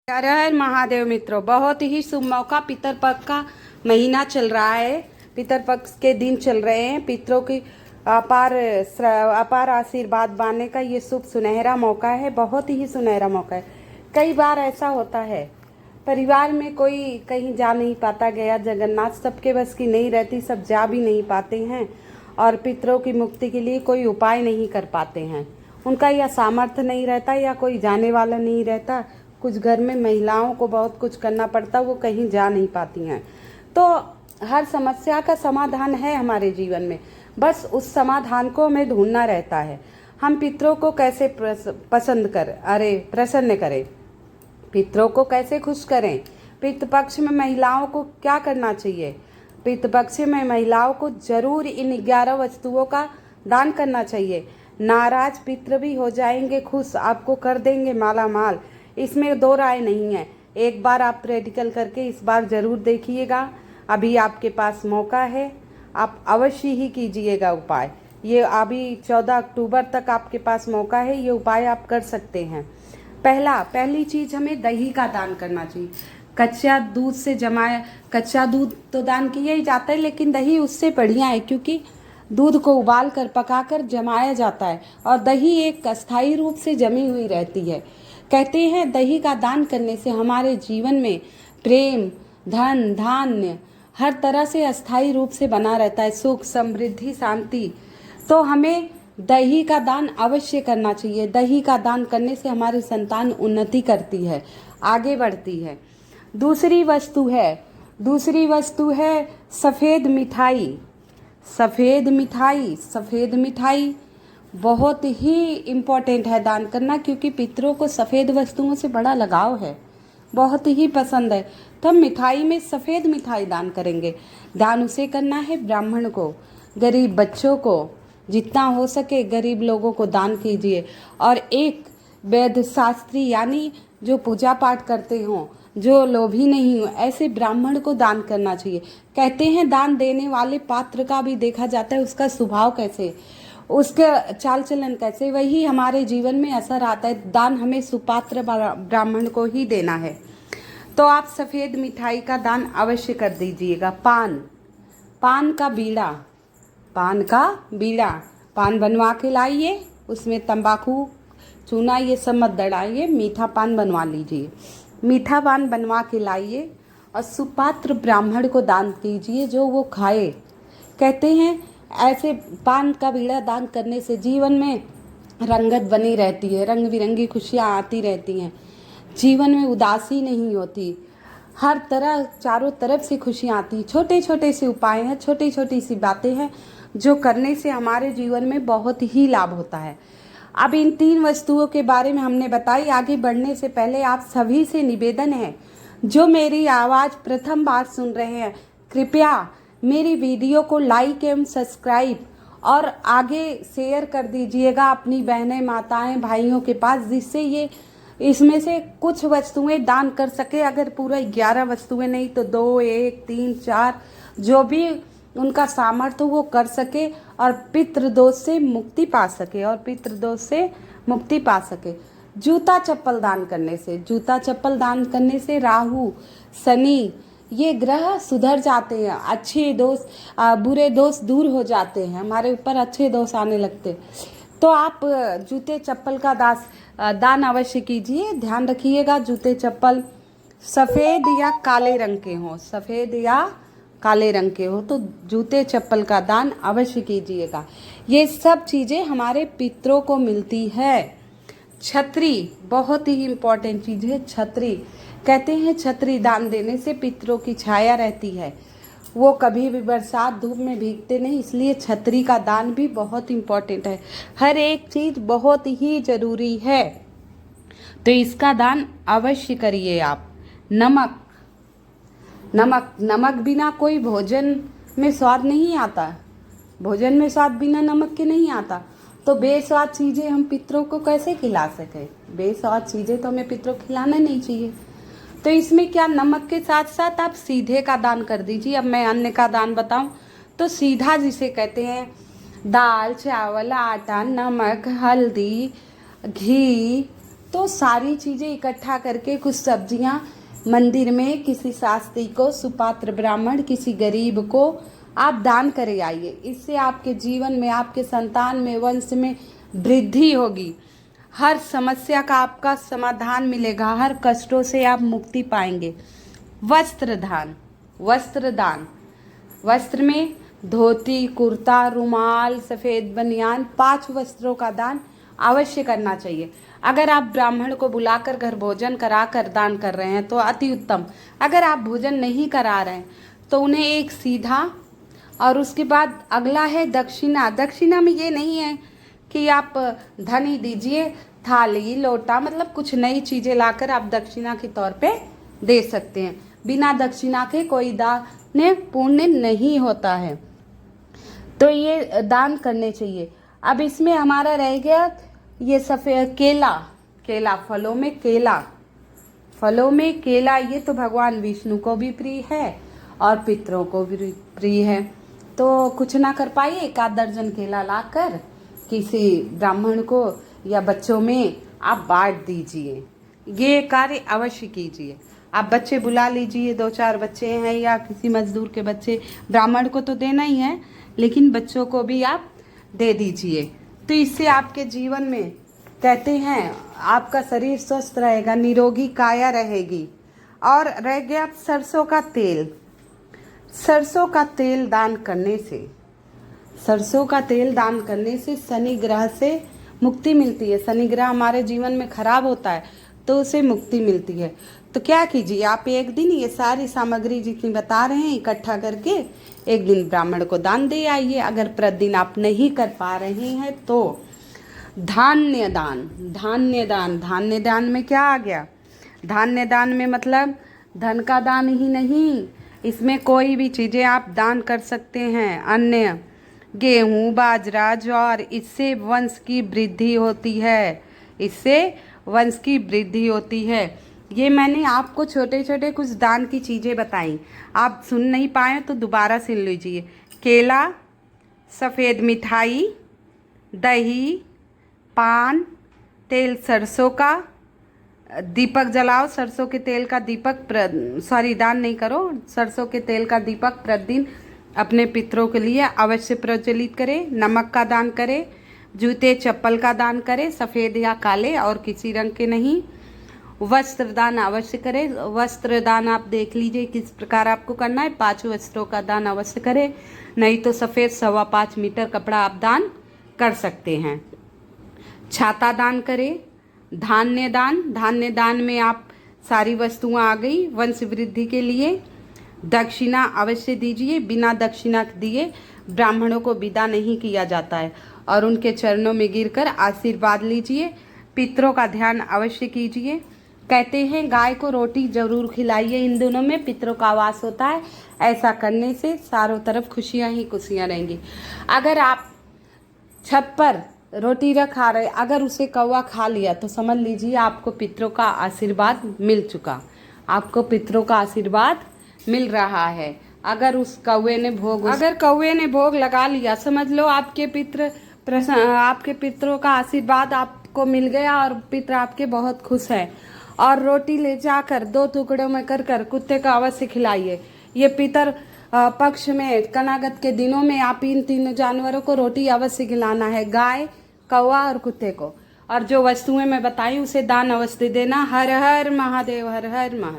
हर हर महादेव मित्रों, बहुत ही शुभ मौका। पितरपक्ष का महीना चल रहा है, पितरपक्ष के दिन चल रहे हैं। पितरों की अपार आशीर्वाद पाने का ये शुभ सुनहरा मौका है, बहुत ही सुनहरा मौका है। कई बार ऐसा होता है परिवार में कोई कहीं जा नहीं पाता, गया जगन्नाथ, सबके बस की नहीं रहती, सब जा भी नहीं पाते हैं और पितरों की मुक्ति के लिए कोई उपाय नहीं कर पाते हैं। उनका या सामर्थ्य नहीं रहता या कोई जाने वाला नहीं रहता। कुछ घर में महिलाओं को बहुत कुछ करना पड़ता, वो कहीं जा नहीं पाती हैं। तो हर समस्या का समाधान है हमारे जीवन में, बस उस समाधान को हमें ढूंढना रहता है। हम पितरों को कैसे प्रसन्न करें, पितरों को कैसे खुश करें, पितृपक्ष में महिलाओं को क्या करना चाहिए। पितृपक्ष में महिलाओं को जरूर इन 11 वस्तुओं का दान करना चाहिए। नाराज पितृ भी हो जाएंगे खुश, आपको कर देंगे माला माल, इसमें दो राय नहीं है। एक बार आप प्रैक्टिकल करके इस बार ज़रूर देखिएगा। अभी आपके पास मौका है, आप अवश्य ही कीजिएगा उपाय। ये अभी 14 अक्टूबर तक आपके पास मौका है, ये उपाय आप कर सकते हैं। पहली चीज़, हमें दही का दान करना चाहिए। कच्चा दूध से जमाया, कच्चा दूध तो दान किया ही जाता है, लेकिन दही उससे बढ़िया है, क्योंकि दूध को उबाल कर पकाकर जमाया जाता है और दही एक अस्थायी रूप से जमी हुई रहती है। कहते हैं दही का दान करने से हमारे जीवन में प्रेम, धन, धान्य हर तरह से अस्थायी रूप से बना रहता है, सुख, समृद्धि, शांति। तो हमें दही का दान अवश्य करना चाहिए। दही का दान करने से हमारी संतान उन्नति करती है, आगे बढ़ती है। दूसरी वस्तु है सफ़ेद मिठाई। सफ़ेद मिठाई बहुत ही इम्पोर्टेंट है दान करना, क्योंकि पितरों को सफ़ेद वस्तुओं से बड़ा लगाव है, बहुत ही पसंद है। तो हम मिठाई में सफ़ेद मिठाई दान करेंगे। दान उसे करना है ब्राह्मण को, गरीब बच्चों को, जितना हो सके गरीब लोगों को दान कीजिए। और एक वैद्य शास्त्री, यानी जो पूजा पाठ करते हों, जो लोभी नहीं हो, ऐसे ब्राह्मण को दान करना चाहिए। कहते हैं दान देने वाले पात्र का भी देखा जाता है, उसका स्वभाव कैसे, उसका चाल चलन कैसे, वही हमारे जीवन में असर आता है। दान हमें सुपात्र ब्राह्मण को ही देना है। तो आप सफ़ेद मिठाई का दान अवश्य कर दीजिएगा। पान का बीड़ा, पान बनवा के लाइए, उसमें तंबाकू, चूना ये सब मत दड़ाइए, मीठा पान बनवा लीजिए। मीठा पान बनवा के लाइए और सुपात्र ब्राह्मण को दान कीजिए, जो वो खाए। कहते हैं ऐसे पान का बीड़ा दान करने से जीवन में रंगत बनी रहती है, रंग बिरंगी खुशियाँ आती रहती हैं, जीवन में उदासी नहीं होती, हर तरह चारों तरफ से खुशियाँ आती। छोटे छोटे से उपाय हैं, छोटी छोटी सी बातें हैं, जो करने से हमारे जीवन में बहुत ही लाभ होता है। अब इन 3 वस्तुओं के बारे में हमने बताई। आगे बढ़ने से पहले आप सभी से निवेदन है, जो मेरी आवाज़ प्रथम बार सुन रहे हैं, कृपया मेरी वीडियो को लाइक एवं सब्सक्राइब और आगे शेयर कर दीजिएगा अपनी बहनें, माताएं, भाइयों के पास, जिससे ये इसमें से कुछ वस्तुएं दान कर सके। अगर पूरा 11 वस्तुएं नहीं तो 2, 1, 3, 4, जो भी उनका सामर्थ्य वो कर सके और पितृदोष से मुक्ति पा सके। जूता चप्पल दान करने से राहु, शनि ये ग्रह सुधर जाते हैं, अच्छे दोष, बुरे दोष दूर हो जाते हैं, हमारे ऊपर अच्छे दोष आने लगते। तो आप जूते चप्पल का दान अवश्य कीजिए। ध्यान रखिएगा जूते चप्पल सफ़ेद या काले रंग के हो तो जूते चप्पल का दान अवश्य कीजिएगा। ये सब चीज़ें हमारे पितरों को मिलती है। छतरी बहुत ही इम्पोर्टेंट चीज़ है। छतरी कहते हैं छतरी दान देने से पितरों की छाया रहती है, वो कभी भी बरसात धूप में भीगते नहीं, इसलिए छतरी का दान भी बहुत इम्पोर्टेंट है। हर एक चीज़ बहुत ही ज़रूरी है, तो इसका दान अवश्य करिए आप। नमक बिना कोई भोजन में स्वाद नहीं आता, भोजन में स्वाद बिना नमक के नहीं आता। तो बेस्वाद चीज़ें हम पितरों को कैसे खिला सकें? बेस्वाद चीज़ें तो हमें पितरों को खिलाना नहीं चाहिए। तो इसमें क्या, नमक के साथ साथ आप सीधे का दान कर दीजिए। अब मैं अन्य का दान बताऊं तो सीधा जिसे कहते हैं, दाल, चावल, आटा, नमक, हल्दी, घी, तो सारी चीज़ें इकट्ठा करके कुछ सब्जियां मंदिर में किसी शास्त्री को, सुपात्र ब्राह्मण, किसी गरीब को आप दान करे आइए। इससे आपके जीवन में, आपके संतान में, वंश में वृद्धि होगी। हर समस्या का आपका समाधान मिलेगा, हर कष्टों से आप मुक्ति पाएंगे। वस्त्र दान, वस्त्र दान, वस्त्र में धोती, कुर्ता, रुमाल, सफ़ेद बनियान, 5 वस्त्रों का दान अवश्य करना चाहिए। अगर आप ब्राह्मण को बुलाकर घर भोजन कराकर दान कर रहे हैं तो अति उत्तम। अगर आप भोजन नहीं करा रहे हैं तो उन्हें एक सीधा, और उसके बाद अगला है दक्षिणा। दक्षिणा में ये नहीं है कि आप धन ही दीजिए, थाली, लोटा, मतलब कुछ नई चीज़ें लाकर आप दक्षिणा के तौर पे दे सकते हैं। बिना दक्षिणा के कोई दान पुण्य नहीं होता है, तो ये दान करने चाहिए। अब इसमें हमारा रह गया ये सफ़ेद केला, केला, फलों में केला, फलों में केला, ये तो भगवान विष्णु को भी प्रिय है और पितरों को भी प्रिय है। तो कुछ ना कर पाइए, 1 दर्जन केला लाकर किसी ब्राह्मण को या बच्चों में आप बांट दीजिए। ये कार्य अवश्य कीजिए। आप बच्चे बुला लीजिए, 2-4 बच्चे हैं या किसी मजदूर के बच्चे, ब्राह्मण को तो देना ही है लेकिन बच्चों को भी आप दे दीजिए। तो इससे आपके जीवन में, कहते हैं, आपका शरीर स्वस्थ रहेगा, निरोगी काया रहेगी। और रह गया सरसों का तेल। सरसों का तेल दान करने से, सरसों का तेल दान करने से शनि ग्रह से मुक्ति मिलती है। शनि ग्रह हमारे जीवन में खराब होता है तो उसे मुक्ति मिलती है। तो क्या कीजिए, आप एक दिन ये सारी सामग्री जितनी बता रहे हैं इकट्ठा करके एक दिन ब्राह्मण को दान दे आइए। अगर प्रतिदिन आप नहीं कर पा रहे हैं तो धान्य दान, धान्य दान, धान्य दान में क्या आ गया? धान्य दान में मतलब धन का दान ही नहीं, इसमें कोई भी चीज़ें आप दान कर सकते हैं। अन्य गेहूँ, बाजरा, ज्वार, इससे वंश की वृद्धि होती है, इससे वंश की वृद्धि होती है। ये मैंने आपको छोटे छोटे कुछ दान की चीज़ें बताई, आप सुन नहीं पाए तो दोबारा सुन लीजिए। केला, सफ़ेद मिठाई, दही, पान, तेल सरसों का, दीपक जलाओ, सरसों के तेल का दीपक, दान नहीं करो, सरसों के तेल का दीपक प्रतिदिन अपने पितरों के लिए अवश्य प्रज्वलित करें। नमक का दान करें, जूते चप्पल का दान करें, सफ़ेद या काले और किसी रंग के नहीं। वस्त्र दान अवश्य करें। वस्त्र दान आप देख लीजिए किस प्रकार आपको करना है। 5 वस्त्रों का दान अवश्य करें, नहीं तो सफ़ेद 5.25 मीटर कपड़ा आप दान कर सकते हैं। छाता दान करें। धान्य दान, धान्य दान में आप सारी वस्तुएं आ गई वंश वृद्धि के लिए। दक्षिणा अवश्य दीजिए, बिना दक्षिणा दिए ब्राह्मणों को विदा नहीं किया जाता है, और उनके चरणों में गिरकर आशीर्वाद लीजिए। पितरों का ध्यान अवश्य कीजिए। कहते हैं गाय को रोटी जरूर खिलाइए, इन दिनों में पितरों का वास होता है। ऐसा करने से चारों तरफ खुशियां ही खुशियां रहेंगी। अगर आप छत पर रोटी रखा रहे, अगर उसे कौवा खा लिया तो समझ लीजिए आपको पितरों का आशीर्वाद मिल चुका, आपको पितरों का आशीर्वाद मिल रहा है। अगर उस कौवे ने भोग लगा लिया, समझ लो आपके पितरों का आशीर्वाद आपको मिल गया और पितर आपके बहुत खुश हैं। और रोटी ले जाकर 2 टुकड़ों में कर कुत्ते को अवश्य खिलाइए। ये पितर पक्ष में, कनागत के दिनों में आप इन 3 जानवरों को रोटी अवश्य खिलाना है, गाय, कौवा और कुत्ते को। और जो वस्तुएं मैं बताई उसे दान अवश्य देना। हर हर महादेव, हर हर महादेव।